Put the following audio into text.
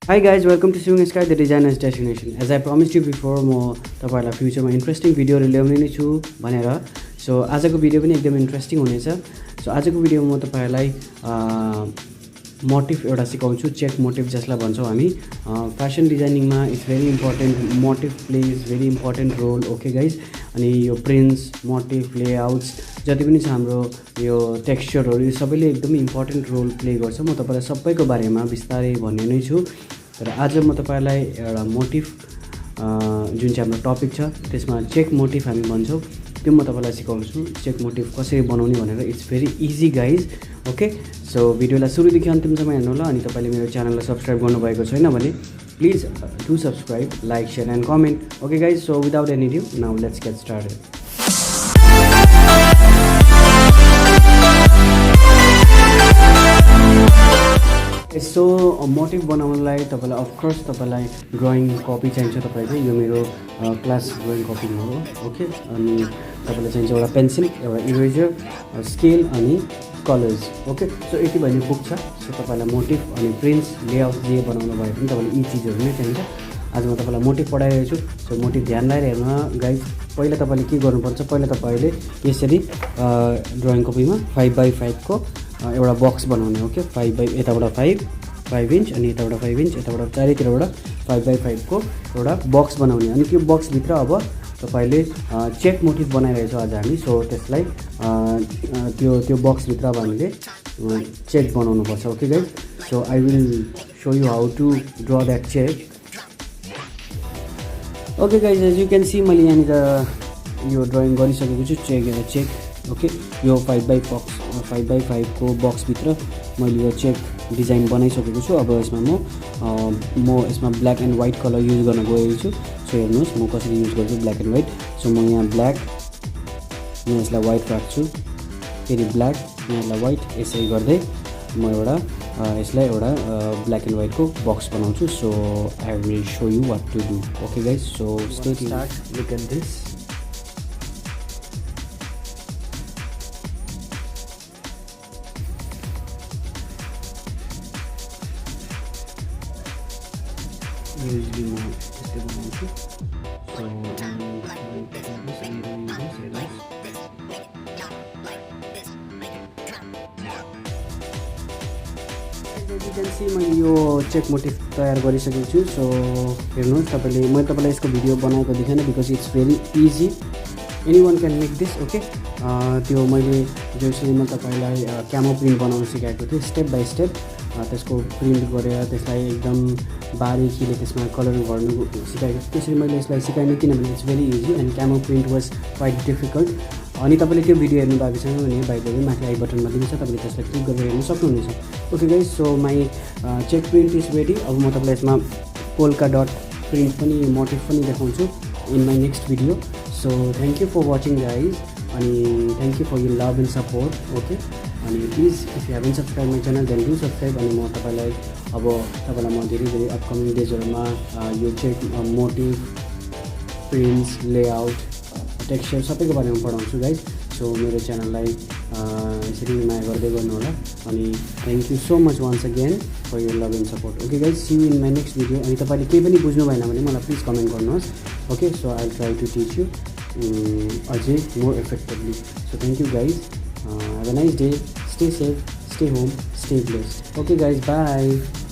Hi guys, welcome to Sewingsky, the designer's destination. As I promised you before, म तपाईहरुलाई फ्युचरमा interesting भिडियोहरु ल्याउने नै छु भनेर. सो आजको भिडियो पनि एकदम इन्ट्रेस्टिङ हुनेछ. सो आजको भिडियोमा म तपाईहरुलाई मोटिफ एउटा सिकाउँछु, चेक मोटिफ जसलाई भन्छौँ हामी. फ्यासन डिजाइनिङमा it's very important. Motif plays very important role. Okay guys, अनि यो प्रिन्ट्स, मोटिफ, लेआउट्स जति पनि छ हाम्रो यो टेक्सचरहरू यो सबैले एकदमै इम्पोर्टेन्ट रोल प्ले गर्छ. म तपाईलाई सबैको बारेमा बिस्तारै भन्ने नै छु. तर आज म तपाईलाई एउटा मोटिफ जुन चाहिँ हाम्रो टपिक छ त्यसमा चेक मोटिफ हामी भन्छौँ त्यो म तपाईलाई सिकाउँछु. चेक मोटिफ कसरी बनाउने भनेर. It's very easy guys. Okay, so भिडियोलाई सुरुदेखि अन्तिमसम्म हेर्नु होला. अनि तपाईले मेरो च्यानललाई सब्स्क्राइब गर्नुभएको छैन भने please do subscribe, like, share and comment. Okay guys, so without any due now let's get started. So motif बनाउनलाई तपाईलाई अफकोर्स तपाईलाई ड्रइङ कपी चाहिन्छ. तपाईँको यो मेरो क्लास ड्रइङ कपी हो. ओके, अनि तपाईँलाई चाहिन्छ एउटा पेन्सिल, एउटा इरेजर, स्केल अनि कलर्स. ओके, सो यति भयो भने पुग्छ. सो तपाईँलाई मोटिफ अनि प्रिन्ट्स, लेआउट जे बनाउनु भए पनि तपाईँलाई यी चिजहरू नै चाहिन्छ. आज म तपाईँलाई मोटिफ पढाइरहेको छु. सो मोटिफ ध्यान लगाएर हेर्नु गाइज. पहिला तपाईँले के गर्नुपर्छ, पहिला तपाईँले यसरी ड्रइङ कपीमा 5x5 को एउटा बक्स बनाउने. ओके, 5 यताबाट 5 इन्च अनि यताबाट 5 इन्च, यताबाट चारैतिरबाट 5x5 को एउटा बक्स बनाउने. अनि त्यो बक्सभित्र अब तपाईँले चेक मोटिफ बनाइरहेछ आज हामी. सो त्यसलाई त्यो बक्सभित्र अब हामीले चेक बनाउनुपर्छ. Okay guys, so I will show you how to draw that check. Okay guys, as you can see मैले यहाँनिर यो ड्रइङ गरिसकेको छु. चेक. ओके, यो 5x5 को बक्सभित्र मैले यो चेक डिजाइन बनाइसकेको छु. अब यसमा म यसमा black and white colour use गर्न गएको छु. सो हेर्नुहोस् म कसरी युज गर्छु ब्ल्याक एन्ड वाइट. सो म यहाँ ब्ल्याक, म यसलाई वाइट राख्छु, फेरि ब्ल्याक, म यसलाई वाइट, यसै गर्दै म यसलाई एउटा ब्ल्याक एन्ड वाइटको बक्स बनाउँछु. So I will show you what to do. Okay guys, so start. Look at this. Usually म यस्तै बनाउँछु. सो मैले यो चेक मोटिफ तयार गरिसकेको छु. सो हेर्नुहोस् तपाईँले, मैले तपाईँलाई यसको भिडियो बनाएको देखेन because it's very easy. Any one can make this. Okay, त्यो मैले जसरी म तपाईँलाई क्यामो प्रिन्ट बनाउन सिकाएको थिएँ स्टेप बाई स्टेप. त्यसको प्रिन्ट गरेर त्यसलाई एकदम बारिकीले त्यसमा कलर गर्नु सिकाएको. त्यसरी मैले यसलाई सिकाएँ किनभने it's very easy and camo print was quite difficult. अनि तपाईँले त्यो भिडियो हेर्नु भएको छैन भने बाइ द वे माथि आई बटनमा दिन्छ, तपाईँले त्यसलाई क्लिक गरेर हेर्नु सक्नुहुनेछ. Okay guys, so my check print is ready. अब म तपाईँलाई यसमा पोल्का डट प्रिन्ट पनि मोटिफ पनि देखाउँछु in my next video. So thank you for watching guys, अनि thank you for your love and support. Okay, अनि please if you haven't subscribed my channel then do subscribe. अनि म तपाईँलाई म धेरै अपकमिङ डेजहरूमा यो check motif, prints, layout, texture सबैको बारेमा पढाउँछु गाइज. सो मेरो च्यानललाई यसरी माया गर्दै गर्नु होला. अनि thank you so much once again for your love and support. Okay guys, see you in my next video. अनि तपाईँले केही पनि बुझ्नु भएन भने मलाई प्लिज कमेन्ट गर्नुहोस्. Okay, so I will try to teach you अझै more effectively. So thank you guys. Have a nice day. Stay safe, stay home, stay blessed. Okay guys, bye.